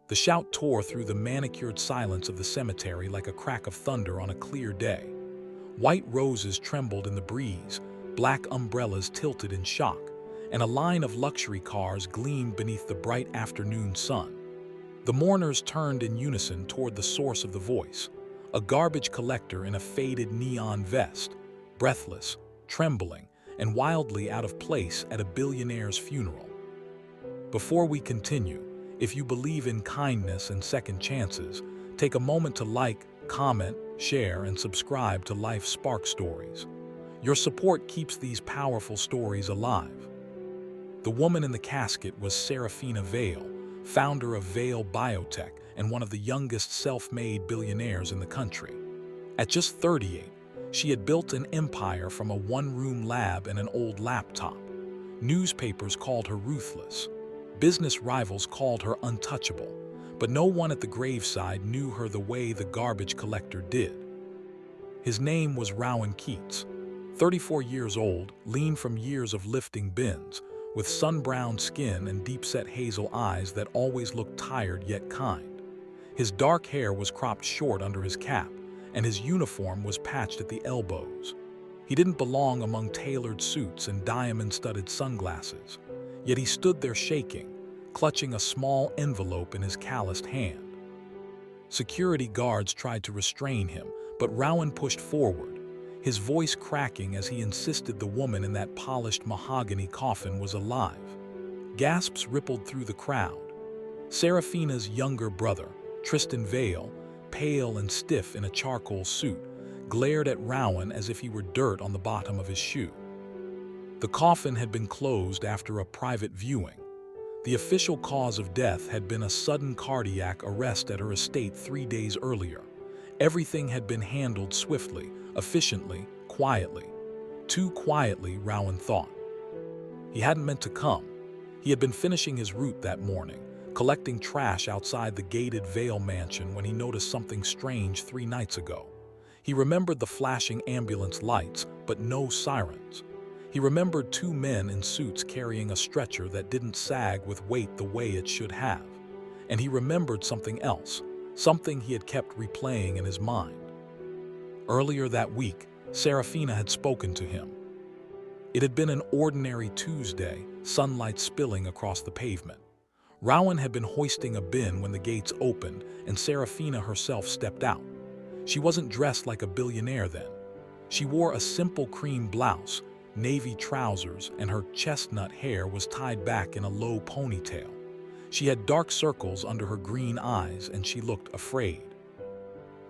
The shout tore through the manicured silence of the cemetery like a crack of thunder on a clear day. White roses trembled in the breeze, black umbrellas tilted in shock, and a line of luxury cars gleamed beneath the bright afternoon sun. The mourners turned in unison toward the source of the voice, a garbage collector in a faded neon vest, breathless, trembling, and wildly out of place at a billionaire's funeral. Before we continue, if you believe in kindness and second chances, take a moment to like, comment, share, and subscribe to Life Spark Stories. Your support keeps these powerful stories alive. The woman in the casket was Serafina Vale, founder of Vale Biotech and one of the youngest self-made billionaires in the country. At just 38, she had built an empire from a one-room lab and an old laptop. Newspapers called her ruthless. Business rivals called her untouchable, but no one at the graveside knew her the way the garbage collector did. His name was Rowan Keats, 34 years old, lean from years of lifting bins, with sun-browned skin and deep-set hazel eyes that always looked tired yet kind. His dark hair was cropped short under his cap, and his uniform was patched at the elbows. He didn't belong among tailored suits and diamond-studded sunglasses, yet he stood there shaking, clutching a small envelope in his calloused hand. Security guards tried to restrain him, but Rowan pushed forward, his voice cracking as he insisted the woman in that polished mahogany coffin was alive. Gasps rippled through the crowd. Serafina's younger brother, Tristan Vale, pale and stiff in a charcoal suit, glared at Rowan as if he were dirt on the bottom of his shoe. The coffin had been closed after a private viewing. The official cause of death had been a sudden cardiac arrest at her estate 3 days earlier. Everything had been handled swiftly, efficiently, quietly. Too quietly, Rowan thought. He hadn't meant to come. He had been finishing his route that morning, collecting trash outside the gated Vale mansion when he noticed something strange 3 nights ago. He remembered the flashing ambulance lights, but no sirens. He remembered 2 men in suits carrying a stretcher that didn't sag with weight the way it should have. And he remembered something else, something he had kept replaying in his mind. Earlier that week, Serafina had spoken to him. It had been an ordinary Tuesday, sunlight spilling across the pavement. Rowan had been hoisting a bin when the gates opened and Serafina herself stepped out. She wasn't dressed like a billionaire then. She wore a simple cream blouse, navy trousers, and her chestnut hair was tied back in a low ponytail. She had dark circles under her green eyes and she looked afraid.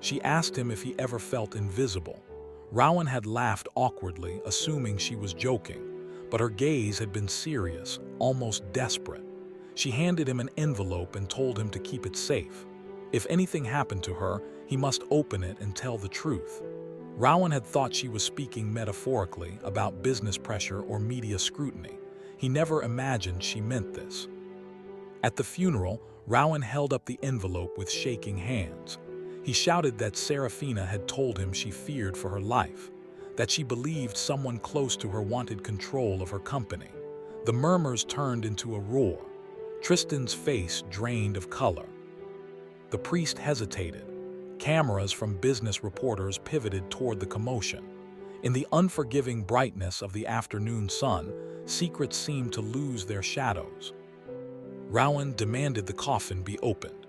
She asked him if he ever felt invisible. Rowan had laughed awkwardly, assuming she was joking, but her gaze had been serious, almost desperate. She handed him an envelope and told him to keep it safe. If anything happened to her, he must open it and tell the truth. Rowan had thought she was speaking metaphorically about business pressure or media scrutiny. He never imagined she meant this. At the funeral, Rowan held up the envelope with shaking hands. He shouted that Serafina had told him she feared for her life, that she believed someone close to her wanted control of her company. The murmurs turned into a roar. Tristan's face drained of color. The priest hesitated. Cameras from business reporters pivoted toward the commotion. In the unforgiving brightness of the afternoon sun, secrets seemed to lose their shadows. Rowan demanded the coffin be opened.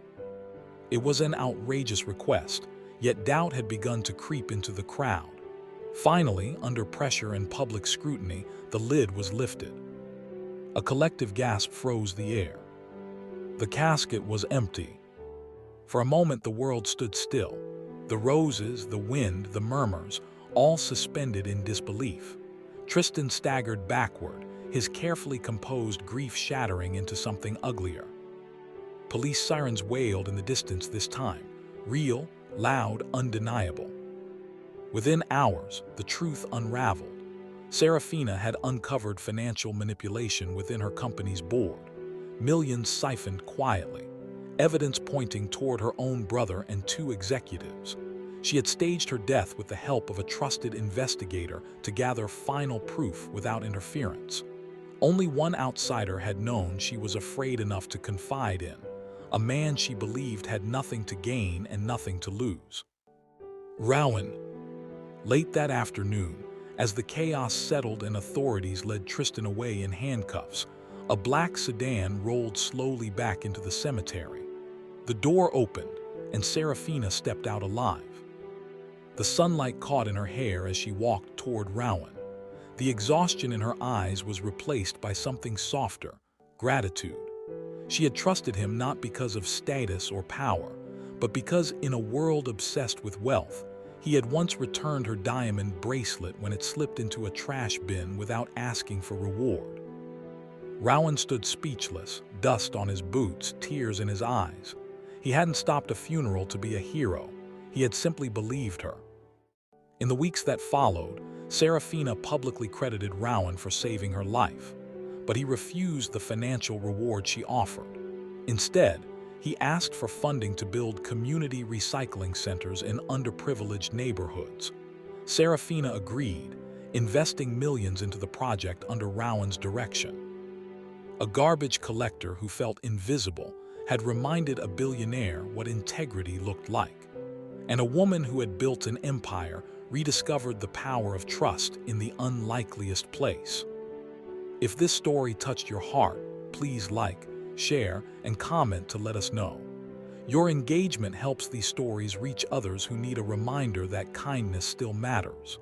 It was an outrageous request, yet doubt had begun to creep into the crowd. Finally, under pressure and public scrutiny, the lid was lifted. A collective gasp froze the air. The casket was empty. For a moment the world stood still. The roses, the wind, the murmurs, all suspended in disbelief. Tristan staggered backward, his carefully composed grief shattering into something uglier. Police sirens wailed in the distance this time, real, loud, undeniable. Within hours, the truth unraveled. Serafina had uncovered financial manipulation within her company's board, millions siphoned quietly, evidence pointing toward her own brother and 2 executives. She had staged her death with the help of a trusted investigator to gather final proof without interference. Only one outsider had known she was afraid enough to confide in, a man she believed had nothing to gain and nothing to lose. Rowan. Late that afternoon, as the chaos settled and authorities led Tristan away in handcuffs, a black sedan rolled slowly back into the cemetery. The door opened, and Serafina stepped out alive. The sunlight caught in her hair as she walked toward Rowan. The exhaustion in her eyes was replaced by something softer, gratitude. She had trusted him not because of status or power, but because in a world obsessed with wealth, he had once returned her diamond bracelet when it slipped into a trash bin without asking for reward. Rowan stood speechless, dust on his boots, tears in his eyes. He hadn't stopped a funeral to be a hero. He had simply believed her. In the weeks that followed, Serafina publicly credited Rowan for saving her life, but he refused the financial reward she offered. Instead, he asked for funding to build community recycling centers in underprivileged neighborhoods. Serafina agreed, investing millions into the project under Rowan's direction. A garbage collector who felt invisible had reminded a billionaire what integrity looked like. And a woman who had built an empire rediscovered the power of trust in the unlikeliest place. If this story touched your heart, please like, share, and comment to let us know. Your engagement helps these stories reach others who need a reminder that kindness still matters.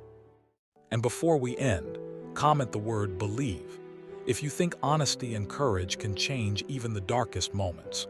And before we end, comment the word believe if you think honesty and courage can change even the darkest moments.